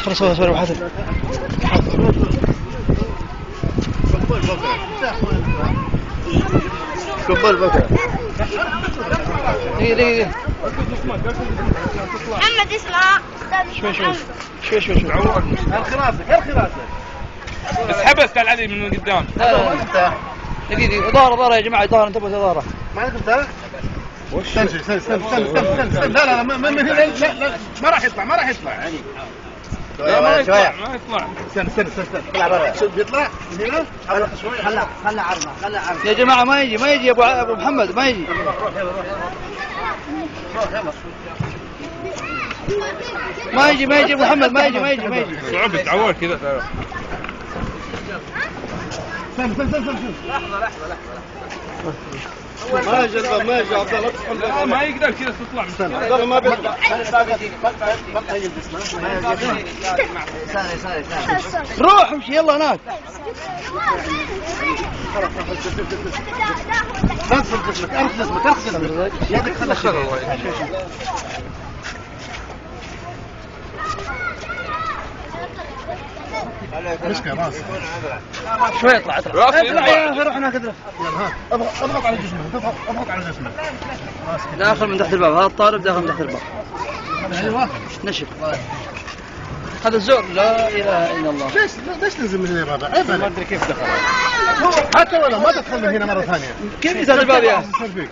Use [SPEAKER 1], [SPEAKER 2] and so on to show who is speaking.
[SPEAKER 1] خلاص صور وحدث.
[SPEAKER 2] كبل بكره.
[SPEAKER 1] دقيقة
[SPEAKER 3] محمد اسمع.
[SPEAKER 1] شوي
[SPEAKER 2] الخراسة
[SPEAKER 4] بس حبس العلي من قدام.
[SPEAKER 1] لا دقيقة ظهره يا جماعة، ظهره انتبهوا ظهره.
[SPEAKER 2] ما عندك ظهر؟ استنى لا ما ما راح يطلع لا ما يطلع استنى طلع برا. شوف بيطلع هنا شوي. خلى عرضه
[SPEAKER 1] يا جماعة ما يجي ابو محمد ما يجي. ما يجي ابو محمد ما يجي.
[SPEAKER 4] صعوبة تعور كذا.
[SPEAKER 2] استنى. ما يجي عبد الله
[SPEAKER 4] ما يقدر كذا تطلع.
[SPEAKER 2] عبد الله ما بيطلع.
[SPEAKER 1] روح امشي يلا هناك.
[SPEAKER 2] ارخص جسمك يدك خلى مسكه راسك
[SPEAKER 1] شوي اطلع
[SPEAKER 4] راسي
[SPEAKER 1] يا روح هناك ادرك.
[SPEAKER 2] اضغط على جسمك اضغط على جسمك
[SPEAKER 1] داخل من تحت الباب، هذا الطالب داخل من تحت الباب.
[SPEAKER 2] ايوه
[SPEAKER 1] نشف هذا الزور. لا اله الا الله.
[SPEAKER 2] ليش تنزل من هنا يا بابا؟ عيب
[SPEAKER 1] ما ادري كيف دخل.
[SPEAKER 2] حتى ولو ما تدخل من هنا مره ثانيه.
[SPEAKER 1] كيف يسال الباب يا
[SPEAKER 2] يصير فيك